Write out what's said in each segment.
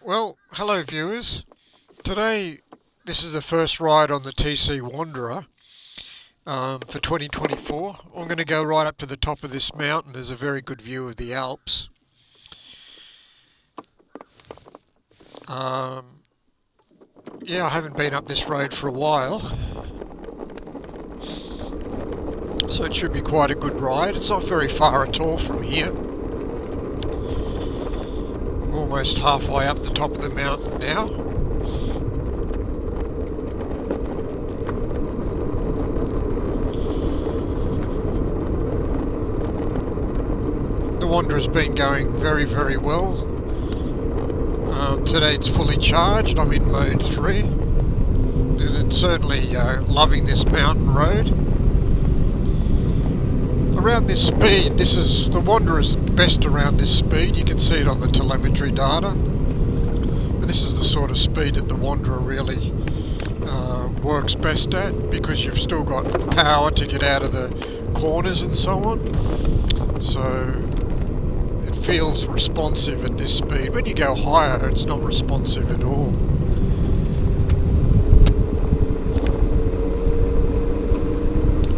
Well, hello viewers. Today, this is the first ride on the TC Wanderer for 2024. I'm going to go right up to the top of this mountain. There's a very good view of the Alps. Yeah, I haven't been up this road for a while, so it should be quite a good ride. It's not very far at all from here. Almost halfway up the top of the mountain now. The Wanderer's been going very, very well. Today it's fully charged. I'm in mode 3, and it's certainly loving this mountain road. Around this speed, the Wanderer's best around this speed. You can see it on the telemetry data. And this is the sort of speed that the Wanderer really works best at, because you've still got power to get out of the corners and so on. So it feels responsive at this speed. When you go higher, it's not responsive at all.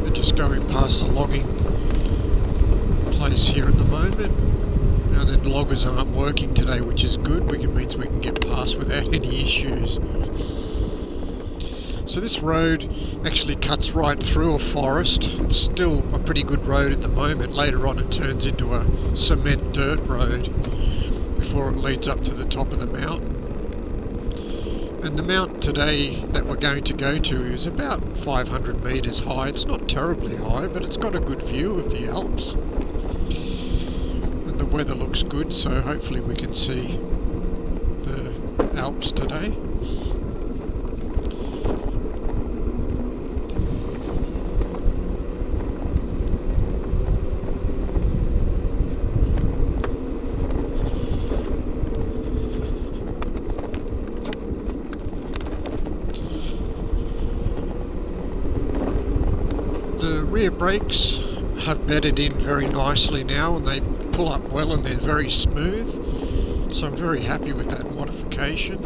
They're just going past the logging place here at the moment. Now the loggers aren't working today, which is good, which means we can get past without any issues. So this road actually cuts right through a forest. It's still a pretty good road at the moment. Later on it turns into a cement dirt road before it leads up to the top of the mountain. And the mountain today that we're going to go to is about 500 metres high. It's not terribly high, but it's got a good view of the Alps. And the weather looks good, so hopefully we can see the Alps today. The rear brakes have bedded in very nicely now, and they pull up well and they're very smooth, so I'm very happy with that modification.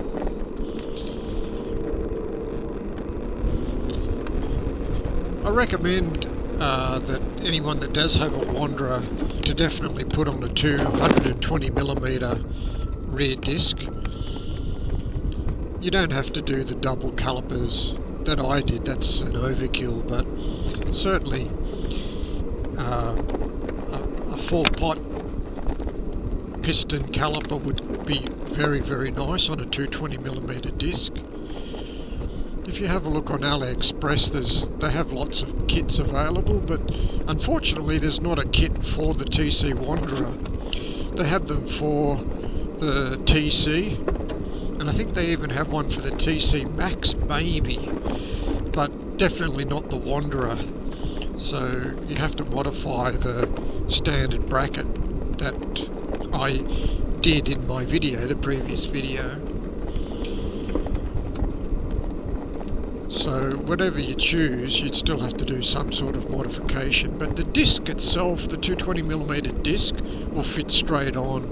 I recommend that anyone that does have a Wanderer to definitely put on a 220mm rear disc. You don't have to do the double calipers that I did, that's an overkill, but certainly a full pot piston caliper would be very, very nice on a 220mm disc. If you have a look on AliExpress, they have lots of kits available, but unfortunately there's not a kit for the TC Wanderer. They have them for the TC, and I think they even have one for the TC Max maybe, but definitely not the Wanderer. So you have to modify the standard bracket that I did in my video, the previous video. So whatever you choose, you'd still have to do some sort of modification, but the disc itself, the 220mm disc, will fit straight on.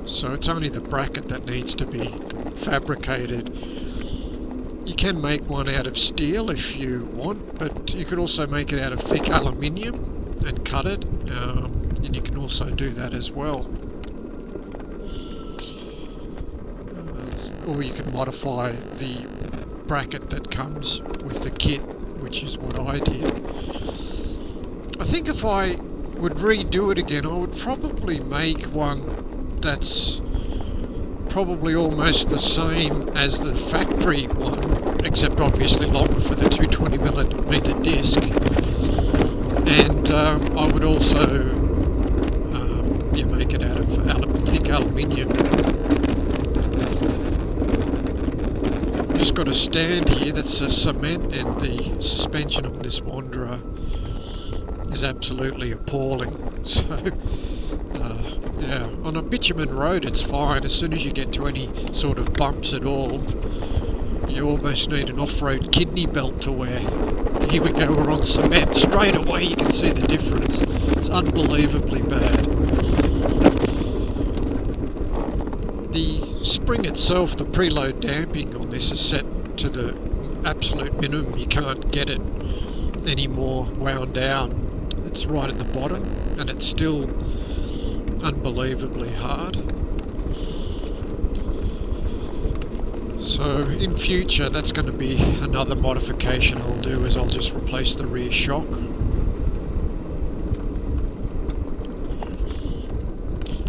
So it's only the bracket that needs to be fabricated. You can make one out of steel if you want, but you could also make it out of thick aluminium and cut it, and you can also do that as well. Or you can modify the bracket that comes with the kit, which is what I did. I think if I would redo it again, I would probably make one that's probably almost the same as the factory one, except obviously longer for the 220mm disc. And I would also make it out of thick aluminium. Just got a stand here that's a cement, and the suspension on this Wanderer is absolutely appalling. So yeah, on a bitumen road it's fine. As soon as you get to any sort of bumps at all, you almost need an off-road kidney belt to wear. Here we go, we're on cement. Straight away you can see the difference. It's unbelievably bad. The spring itself, the preload damping on this is set to the absolute minimum. You can't get it any more wound down. It's right at the bottom and it's still unbelievably hard. So in future that's going to be another modification I'll do, is I'll just replace the rear shock.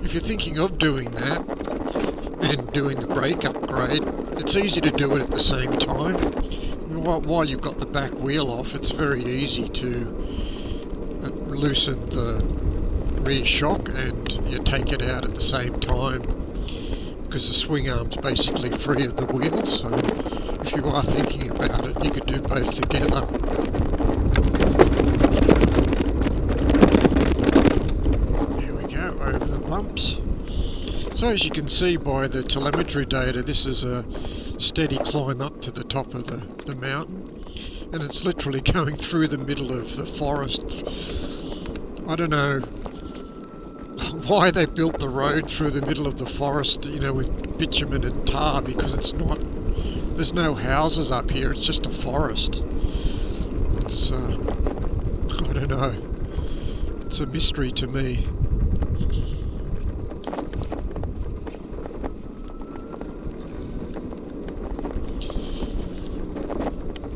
If you're thinking of doing that and doing the brake upgrade, it's easy to do it at the same time. While you've got the back wheel off, it's very easy to loosen the rear shock and you take it out at the same time, because the swing arm's basically free of the wheel. So if you are thinking about it, you could do both together. Here we go, over the bumps. So as you can see by the telemetry data, this is a steady climb up to the top of the mountain, and it's literally going through the middle of the forest. I don't know why they built the road through the middle of the forest, you know, with bitumen and tar, because it's not, there's no houses up here, it's just a forest. It's, I don't know, it's a mystery to me.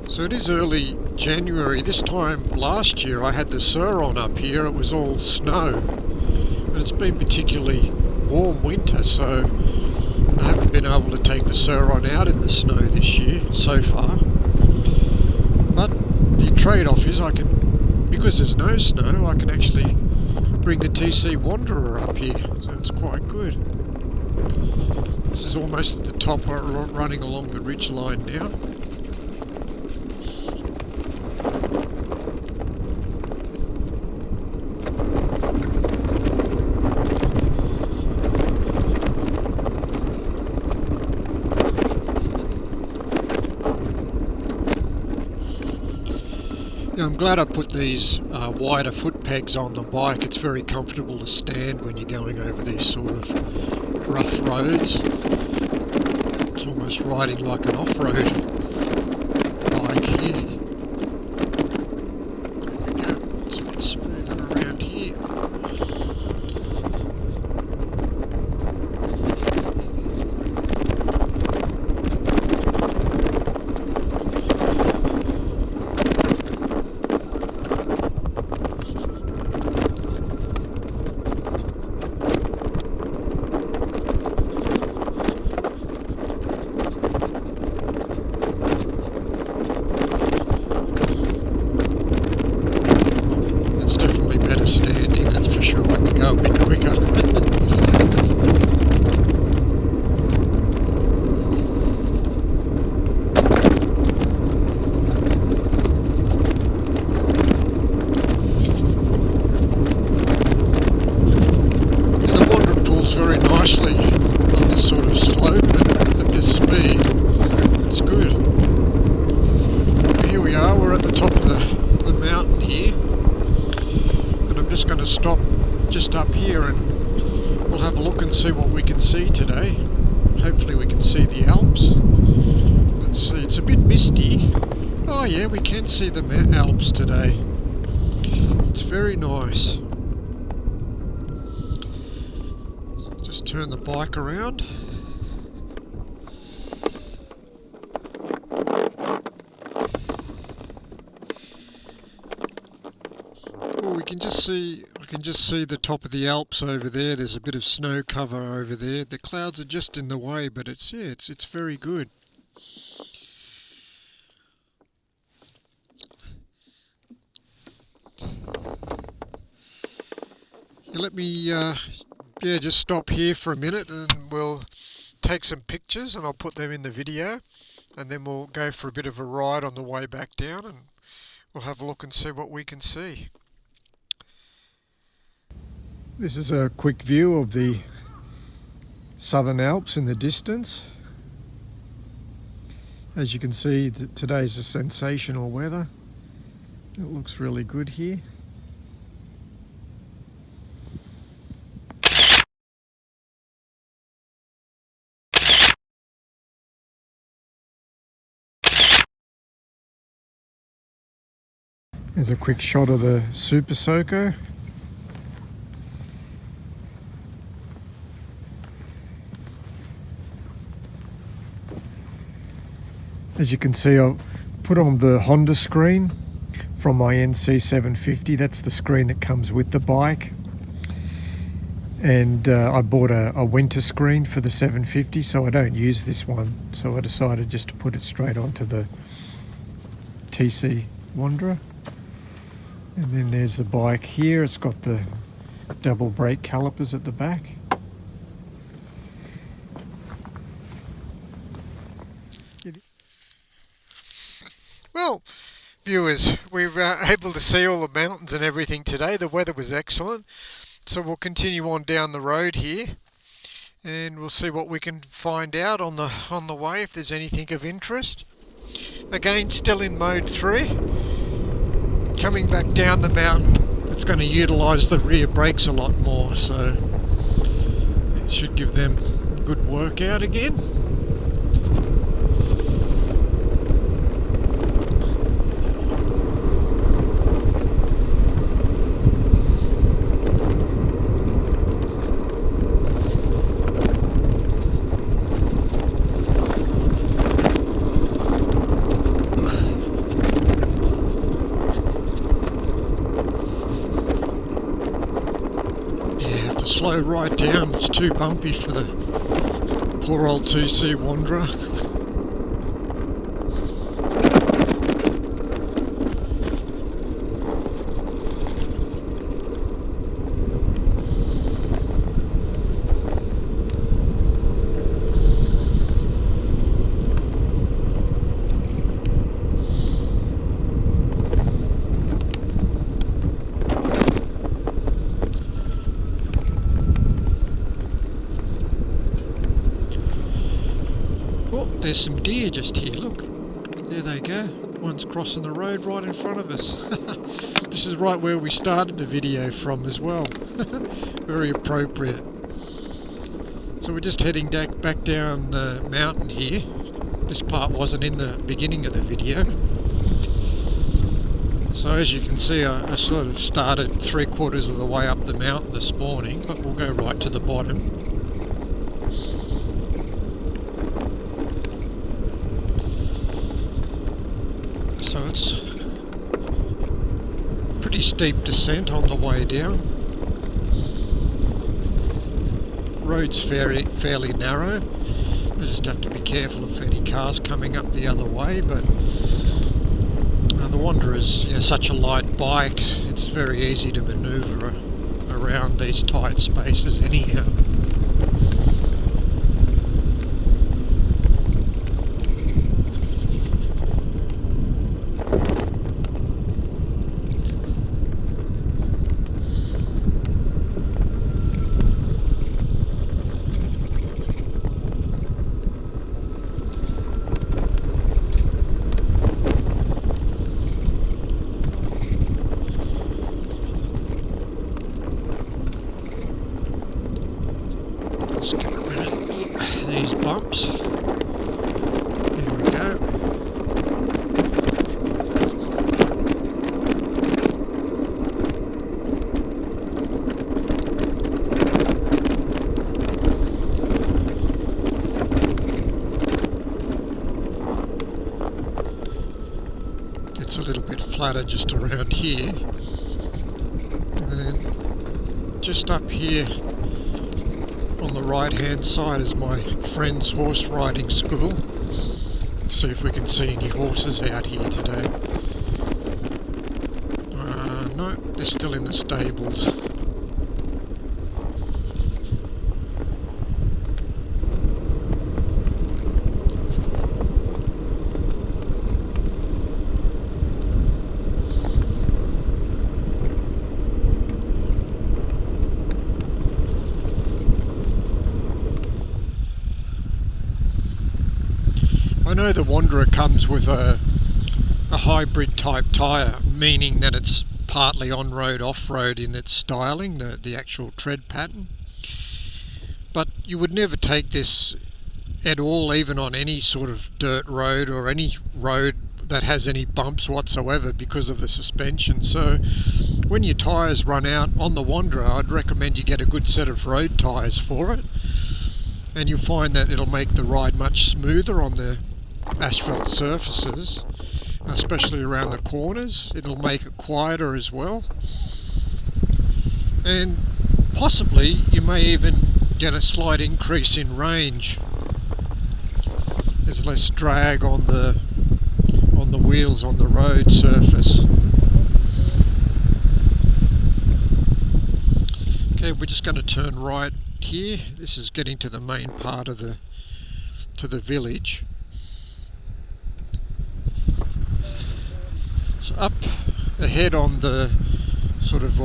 So it is early January. This time last year I had the Sur on up here, it was all snow. And it's been particularly warm winter, so I haven't been able to take the Sur on out in the snow this year so far. But the trade-off is I can, because there's no snow, I can actually bring the TC Wanderer up here, so it's quite good. This is almost at the top, running along the ridge line now. I'm glad I put these wider foot pegs on the bike. It's very comfortable to stand when you're going over these sort of rough roads. It's almost riding like an off-road bike here. There we go. It's a bit smoother around here. Standing, that's for sure. I can go a bit quicker. The Wanderer pulls very nicely on this sort of slope and at this speed. It's good. Here we are, we're at the top of the mountain here. I'm just going to stop just up here and we'll have a look and see what we can see today. Hopefully we can see the Alps. Let's see, it's a bit misty. Oh yeah, we can see the Alps today. It's very nice. So I'll just turn the bike around. Oh, I can just see the top of the Alps over there. There's a bit of snow cover over there. The clouds are just in the way, but it's very good. Let me just stop here for a minute and we'll take some pictures and I'll put them in the video, and then we'll go for a bit of a ride on the way back down and we'll have a look and see what we can see. This is a quick view of the Southern Alps in the distance. As you can see, today's a sensational weather. It looks really good here. There's a quick shot of the Super Soco. As you can see, I've put on the Honda screen from my NC 750. That's the screen that comes with the bike. And I bought a winter screen for the 750, so I don't use this one. So I decided just to put it straight onto the TC Wanderer. And then there's the bike here. It's got the double brake calipers at the back. Well, viewers, we were able to see all the mountains and everything today. The weather was excellent. So we'll continue on down the road here and we'll see what we can find out on the way, if there's anything of interest. Again, still in mode 3. Coming back down the mountain, it's going to utilise the rear brakes a lot more, so it should give them a good workout again. Slow right down, it's too bumpy for the poor old TC Wanderer. There's some deer just here, look. There they go. One's crossing the road right in front of us. This is right where we started the video from as well. Very appropriate. So we're just heading back down the mountain here. This part wasn't in the beginning of the video. So as you can see, I sort of started 3/4 of the way up the mountain this morning, but we'll go right to the bottom. So it's pretty steep descent on the way down. Road's fairly narrow. I just have to be careful of any cars coming up the other way, but the Wanderer's such a light bike, it's very easy to manoeuvre around these tight spaces anyhow. Let's get around these bumps. There we go. It's a little bit flatter just around here. And then just up here on the right hand side is my friend's horse riding school. Let's see if we can see any horses out here today. No, they're still in the stables. I know the Wanderer comes with a hybrid type tyre, meaning that it's partly on-road, off-road in its styling, the actual tread pattern. But you would never take this at all, even on any sort of dirt road or any road that has any bumps whatsoever because of the suspension. So when your tyres run out on the Wanderer, I'd recommend you get a good set of road tyres for it, and you'll find that it'll make the ride much smoother on the asphalt surfaces, especially around the corners. It'll make it quieter as well, and possibly you may even get a slight increase in range. There's less drag on the wheels on the road surface. Okay, we're just going to turn right here. This is getting to the main part of the village. So up ahead on the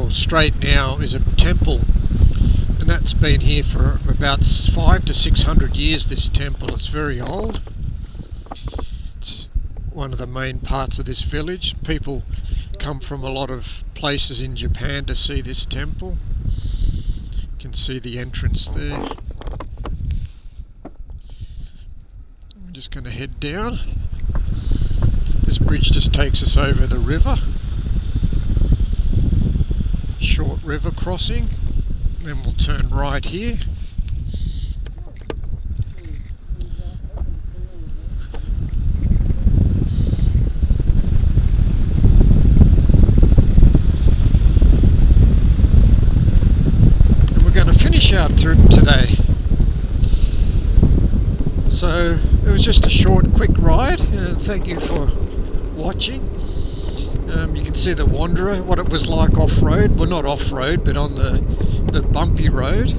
straight now is a temple, and that's been here for about 500 to 600 years. This temple, it's very old. It's one of the main parts of this village. People come from a lot of places in Japan to see this temple. You can see the entrance there. I'm just going to head down. This bridge just takes us over the river. Short river crossing. Then we'll turn right here. And we're going to finish our trip today. So it was just a short, quick ride. Thank you for watching. You can see the Wanderer, what it was like off-road. Well, not off-road, but on the bumpy road.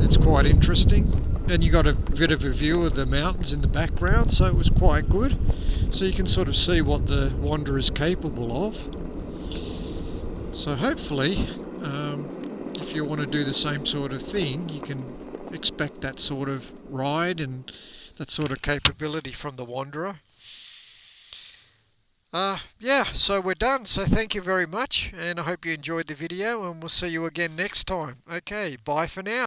It's quite interesting. And you got a bit of a view of the mountains in the background, so it was quite good. So you can sort of see what the Wanderer is capable of. So hopefully, if you want to do the same sort of thing, you can expect that sort of ride and that sort of capability from the Wanderer. Yeah, so we're done. So thank you very much, and I hope you enjoyed the video, and we'll see you again next time. Okay, bye for now.